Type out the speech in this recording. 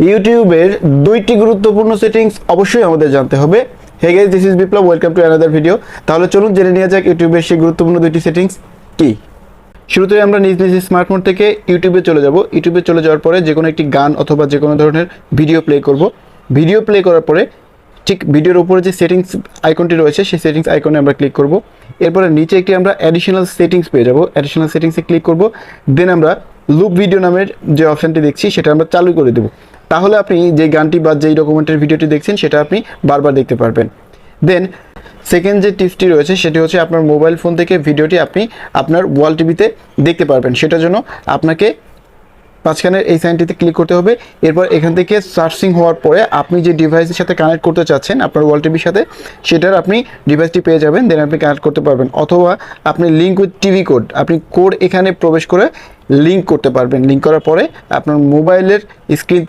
ইউটিউবের দুইটি গুরুত্বপূর্ণ সেটিংস অবশ্যই আমাদের জানতে হবে। Hey guys, this is Biplab, welcome to another video. তাহলে চলুন জেনে নেওয়া যাক ইউটিউবের সেই গুরুত্বপূর্ণ দুইটি সেটিংস কি। শুরুতে আমরা নিজ স্মার্টফোন থেকে ইউটিউবে চলে যাব। ইউটিউবে চলে যাওয়ার পরে যে কোনো একটি গান অথবা যে কোনো ধরনের ভিডিও প্লে করব। ভিডিও প্লে করার পরে ঠিক ভিডিওর উপরে যে সেটিংস আইকনটি রয়েছে সেই সেটিংস আইকনে আমরা ক্লিক করব। এরপরে নিচে একটি আমরা অ্যাডিশনাল সেটিংস পেয়ে যাব। অ্যাডিশনাল সেটিংসে ক্লিক করব। দেন আমরা লুপ ভিডিও নামের যে অপশানটি দেখছি সেটা আমরা চালু করে দেব। তাহলে আপনি যে গানটি বা যেই ডকুমেন্টের ভিডিওটি দেখছেন সেটা আপনি বারবার দেখতে পারবেন। দেন সেকেন্ড যে টিপসটি রয়েছে সেটি হচ্ছে আপনার মোবাইল ফোন থেকে ভিডিওটি আপনি আপনার ওয়াল টিভিতে দেখতে পারবেন। সেটার জন্য আপনাকে মাঝখানের এই সাইনটিতে ক্লিক করতে হবে। এরপর এখান থেকে সার্চিং হওয়ার পরে আপনি যে ডিভাইসের সাথে কানেক্ট করতে চাচ্ছেন আপনার ওয়াল টিভির সাথে, সেটার আপনি ডিভাইসটি পেয়ে যাবেন। দেন আপনি কানেক্ট করতে পারবেন, অথবা আপনি লিঙ্ক উইথ টিভি কোড, আপনি কোড এখানে প্রবেশ করে লিঙ্ক করতে পারবেন। লিঙ্ক করার পরে আপনার মোবাইলের স্ক্রিন থেকে